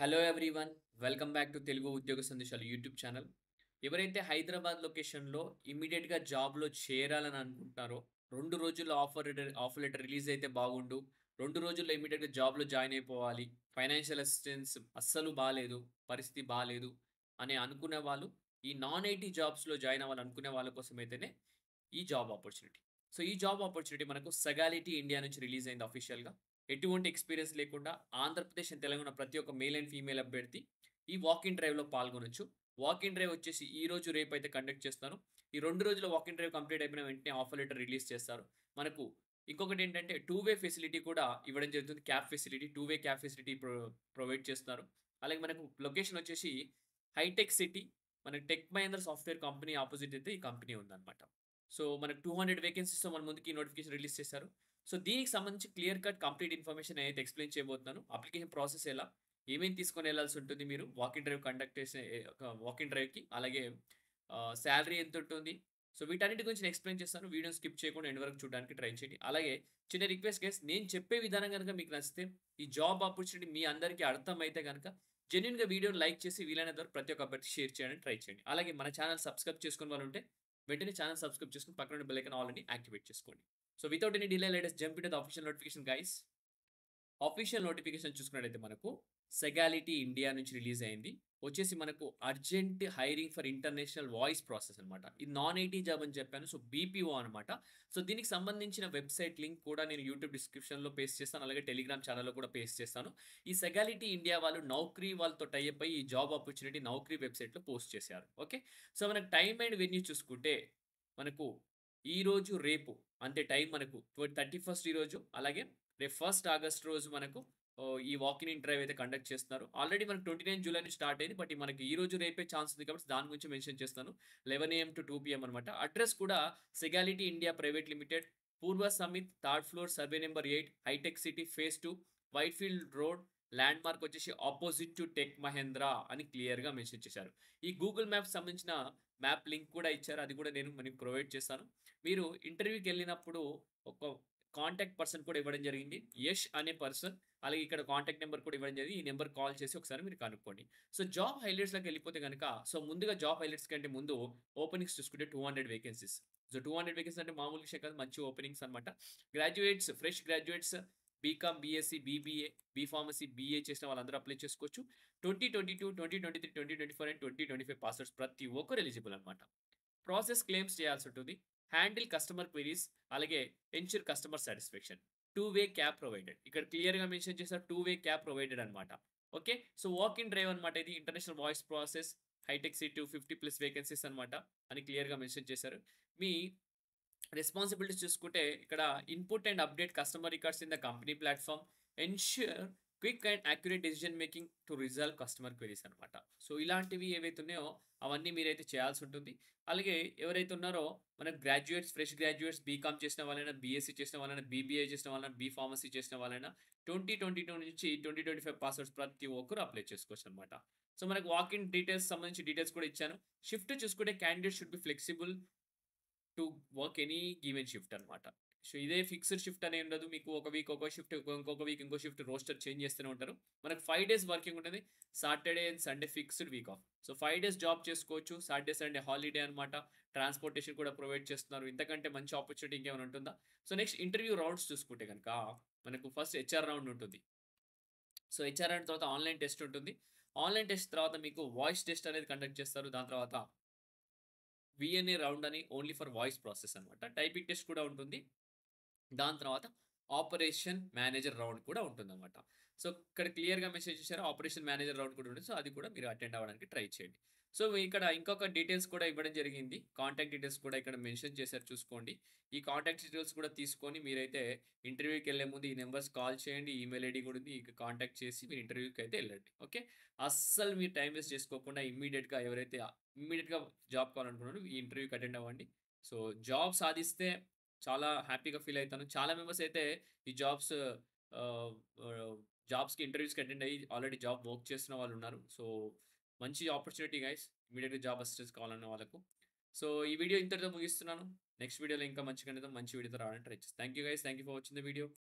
Hello everyone. Welcome back to Telugu ఉద్యోగ సందేశాలు YouTube channel. ఎవరైతే హైదరాబాద్ లొకేషన్‌లో ఇమ్మీడియేట్‌గా జాబ్‌లో చేరాలని అనుకుంటున్నారో, 2 రోజుల్లో ఆఫర్ లెటర్ రిలీజ్ అయితే బాగుండు. 2 రోజుల్లో ఇమ్మీడియేట్‌గా జాబ్‌లో జాయిన్ అయిపోవాలి. ఫైనాన్షియల్ అసిస్టెన్స్ అస్సలు బాలేదు. పరిస్థితి బాలేదు అని అనుకునే వాళ్ళు, ఈ నాన్ ఐటీ జాబ్స్‌లో జాయిన్ అవ్వాలనుకునే వాళ్ళ కోసమైతేనే ఈ జాబ్ ఆపర్చునిటీ. సో, ఈ జాబ్ ఆపర్చునిటీ మనకు సగాలిటీ ఇండియా నుంచి రిలీజ్ అయింది అఫీషియల్‌గా. ఎటువంటి ఎక్స్‌పీరియన్స్ లేకుండా ఆంధ్రప్రదేశ్ అండ్ తెలంగాణ ప్రతి ఒక్క మేల్ అండ్ ఫీమేల్ అభ్యర్థి ఈ వాక్ ఇన్ డ్రైవ్‌లో పాల్గొనొచ్చు. వాక్ ఇన్ డ్రైవ్ వచ్చేసి ఈరోజు, రేపైతే కండక్ట్ చేస్తాను. ఈ 2 రోజుల వాక్ ఇన్ డ్రైవ్ కంప్లీట్ అయిపోయిన వెంటనే ఆఫర్ లెటర్ రిలీజ్ చేస్తారు. మనకు ఇంకొకటేంటంటే టూ వే ఫెసిలిటీ కూడా ఇవ్వడం జరుగుతుంది. Cab facility, two way cab facility provide చేస్తున్నారు. అలాగే మనకు లొకేషన్ వచ్చేసి హైటెక్ సిటీ. మనకి Tech Mahindra software company opposite అయితే ఈ కంపెనీ ఉందన్నమాట. సో, మనకు 200 వేకెన్సీస్‌తో మన ముందుకి నోటిఫికేషన్ రిలీజ్ చేశారు. సో, దీనికి సంబంధించి క్లియర్ కట్ కంప్లీట్ ఇన్ఫర్మేషన్ నేనైతే ఎక్స్‌ప్లెయిన్ చేయబోతున్నాను. అప్లికేషన్ ప్రాసెస్ ఎలా? ఏమేమి తీసుకొని ఎళ్ళాల్సి ఉంటుంది మీరు వాక్ ఇన్ డ్రైవ్ కండక్ట్ చేసే ఒక వాక్ ఇన్ డ్రైవ్‌కి. అలాగే సాలరీ ఎంతుంటుంది? సో, వీటన్నిటి గురించి నేను ఎక్స్‌ప్లెయిన్ చేస్తాను. వీడియోని స్కిప్ చేయకుండా ఎండ్ వరకు చూడడానికి ట్రై చేయండి. అలాగే చిన్న రిక్వెస్ట్ గైస్, నేను చెప్పే విధానం గనుక మీకు నచ్చితే, ఈ జాబ్ ఆపర్చునిటీ మీ అందరికీ అర్థమైతే గనక జెన్యూన్‌గా వీడియోని లైక్ చేసి వీలైనంత వరకు ప్రతి ఒక్క అభ్యర్థికి షేర్ చేయడానికి ట్రై చేయండి. అలాగే మన ఛానెల్ సబ్స్క్రైబ్ చేసుకుని వాళ్ళుంటే వెంటనే ఛానెల్ సబ్స్క్రైబ్ చేసుకొని పక్కన ఉన్న బెల్ ఐకాన్ ఆల్ అని యాక్టివేట్ చేసుకోండి. So, without any delay let us jump into the official notification guys. Official notification చూసుకున్నట్టయితే మనకు సెగాలిటీ ఇండియా నుంచి రిలీజ్ అయింది. వచ్చేసి మనకు urgent hiring for international voice process అనమాట. ఇది నాన్ ఐటీ జాబ్ అని చెప్పాను. సో, బీపీఓ అనమాట. సో, దీనికి సంబంధించిన వెబ్‌సైట్ లింక్ కూడా నేను యూట్యూబ్ డిస్క్రిప్షన్‌లో పేస్ట్ చేస్తాను. అలాగే టెలిగ్రామ్ ఛానెల్‌లో కూడా పేస్ట్ చేస్తాను. ఈ సెగాలిటీ ఇండియా వాళ్ళు నౌకరీ వాళ్ళతో టై అప్ అయ్యి ఈ జాబ్ ఆపర్చునిటీ నౌకరీ వెబ్‌సైట్‌లో పోస్ట్ చేశారు. ఓకే. సో, మనకు టైమ్ అండ్ వెన్యూ చూసుకుంటే మనకు ఈరోజు, రేపు అంటే టైం మనకు 31st ఈరోజు, అలాగే రేపు 1 ఆగస్ట్ రోజు మనకు ఈ వాక్ ఇన్ డ్రైవ్ అయితే కండక్ట్ చేస్తున్నారు. ఆల్రెడీ మనకు 29 జూలై నుంచి స్టార్ట్ అయింది. బట్ మనకి ఈరోజు, రేపే ఛాన్స్ ఉంది కాబట్టి దాని గురించి మెన్షన్ చేస్తాను. 11 AM టు 2 PM అనమాట. అడ్రెస్ కూడా సెగాలిటీ India private limited, Purva summit, third floor, survey number 8, హైటెక్ City, phase 2, Whitefield road. Landmark వచ్చేసి అపోజిట్ టు టెక్ మహేంద్ర అని క్లియర్‌గా మెన్షన్ చేశారు. ఈ గూగుల్ మ్యాప్స్ సంబంధించిన మ్యాప్ లింక్ కూడా ఇచ్చారు. అది కూడా నేను మనకి ప్రొవైడ్ చేస్తాను. మీరు ఇంటర్వ్యూకెళ్ళినప్పుడు ఒక కాంటాక్ట్ పర్సన్ కూడా ఇవ్వడం జరిగింది. యష్ అనే పర్సన్. అలాగే ఇక్కడ కాంటాక్ట్ నంబర్ కూడా ఇవ్వడం జరిగింది. ఈ నంబర్‌కి కాల్ చేసి ఒకసారి మీరు కనుక్కోండి. సో, జాబ్ హైలైట్స్‌లోకి వెళ్ళిపోతే గనక, సో, ముందుగా జాబ్ హైలైట్స్ కంటే ముందు ఓపెనింగ్స్ చూసుకుంటే 200 వేకెన్సీస్. సో, 200 వేకెన్సీస్ అంటే మామూలు విషయం కాదు. మంచి ఓపెనింగ్స్ అనమాట. Graduates, fresh graduates, BCom, BSc, BBA, B pharmacy, BA చేసిన వాళ్ళందరూ అప్లై చేసుకోవచ్చు. 2022, 2023, 2024 అండ్ 2025 పాస్ ఔట్స్ ప్రతి ఒక్కరు ఎలిజిబుల్ అనమాట. ప్రాసెస్ క్లెయిమ్స్ చేయాల్సుంటుంది. హ్యాండిల్ కస్టమర్ క్వెరీస్, అలాగే ensure customer satisfaction. Two way cab provided. ఇక్కడ క్లియర్‌గా మెన్షన్ చేశారు. టూ వే క్యాబ్ ప్రొవైడెడ్ అనమాట. Okay. So, walk in drive అనమాట ఇది. International voice process, Hitech City 250+ vacancies అనమాట అని క్లియర్‌గా మెన్షన్ చేశారు. మీ రెస్పాన్సిబిలిటీస్ చూసుకుంటే ఇక్కడ input and update customer records in the company platform. Ensure quick and accurate decision making to resolve customer queries అనమాట. సో, ఇలాంటివి ఏవైతే ఉన్నాయో అవన్నీ మీరైతే చేయాల్సి ఉంటుంది. అలాగే ఎవరైతే ఉన్నారో మన గ్రాడ్యుయేట్స్, ఫ్రెష్ గ్రాడ్యుయేట్స్, బీకామ్ చేసిన వాళ్ళైనా, బీఎస్సీ చేసిన వాళ్ళైనా, బీబీఏ చేసిన వాళ్ళైనా, బీ ఫార్మసీ చేసిన వాళ్ళైనా 2022 నుంచి 2025 పాస్ ఔట్స్ ప్రతి ఒక్కరు అప్లై చేసుకోవచ్చనమాట. సో, మనకు వాక్ ఇన్ డీటెయిల్స్ సంబంధించి డీటెయిల్స్ కూడా ఇచ్చాను. షిఫ్ట్ చూసుకుంటే candidate should be flexible to work any given shift అనమాట. సో, ఇదే ఫిక్స్డ్ షిఫ్ట్ అని ఉండదు. మీకు ఒక వీక్ ఒక షిఫ్ట్, ఇంకొక వీక్ ఇంకో షిఫ్ట్ రోస్టర్ చేంజ్ చేస్తూనే ఉంటారు. మనకు 5 డేస్ వర్కింగ్ ఉంటది. Saturday and Sunday fixed week off. So, 5 days job చేసుకోవచ్చు. సాటర్‌డే, సండే హాలిడే అనమాట. ట్రాన్స్‌పోర్టేషన్ కూడా ప్రొవైడ్ చేస్తున్నారు. ఇంతకంటే మంచి ఆపర్చునిటీ ఇంకేమైనా ఉంటుందా? సో, నెక్స్ట్ ఇంటర్వ్యూ రౌండ్స్ చూసుకుంటే గనక మనకు ఫస్ట్ హెచ్ఆర్ రౌండ్ ఉంటుంది. సో, హెచ్ఆర్ రౌండ్ తర్వాత ఆన్‌లైన్ టెస్ట్ ఉంటుంది. ఆన్‌లైన్ టెస్ట్ తర్వాత మీకు వాయిస్ టెస్ట్ అనేది కండక్ట్ చేస్తారు. దాని తర్వాత వీఎన్ఏ రౌండ్ అని ఓన్లీ ఫర్ వాయిస్ ప్రాసెస్ అనమాట. టైపింగ్ టెస్ట్ కూడా ఉంటుంది. దాని తర్వాత ఆపరేషన్ మేనేజర్ రౌండ్ కూడా ఉంటుందన్నమాట. సో, ఇక్కడ క్లియర్‌గా మెసేజ్ చేశారు. ఆపరేషన్ మేనేజర్ రౌండ్ కూడా ఉంటుంది. సో, అది కూడా మీరు అటెండ్ అవ్వడానికి ట్రై చేయండి. సో, ఇక్కడ ఇంకొక డీటెయిల్స్ కూడా ఇవ్వడం జరిగింది. కాంటాక్ట్ డీటెయిల్స్ కూడా ఇక్కడ మెన్షన్ చేశారు చూసుకోండి. ఈ కాంటాక్ట్ డీటెయిల్స్ కూడా తీసుకొని మీరైతే ఇంటర్వ్యూకెళ్ళే ముందు ఈ నంబర్స్ కాల్ చేయండి. ఈమెయిల్ ఐడీ కూడా ఉంది. కాంటాక్ట్ చేసి మీరు ఇంటర్వ్యూకైతే ఎళ్ళండి. ఓకే. అస్సలు మీరు టైమ్ వేస్ట్ చేసుకోకుండా ఇమ్మీడియేట్‌గా జాబ్ కావాలనుకున్నారో ఈ ఇంటర్వ్యూకి అటెండ్ అవ్వండి. సో, జాబ్ సాధిస్తే చాలా హ్యాపీగా ఫీల్ అయితాను. చాలా మెంబర్స్ అయితే ఈ ఆహ్, ఆహ్, జాబ్స్‌కి ఇంటర్వ్యూస్‌కి అటెండ్ అయ్యి ఆల్రెడీ జాబ్ వర్క్ చేస్తున్న వాళ్ళున్నారు. సో, మంచి ఆపర్చునిటీ గైస్. ఇమ్మీడియేట్‌గా జాబ్ అసిస్టెన్స్ కావాలన్న వాళ్ళకు. సో, ఈ వీడియో ఇంతటితో ముగిస్తున్నాను. నెక్స్ట్ వీడియోలో ఇంకా మంచి కంటెంట్‌తో మంచి వీడియోతో రావడానికి ట్రై చేస్తాను. Thank you guys. Thank you for watching the video.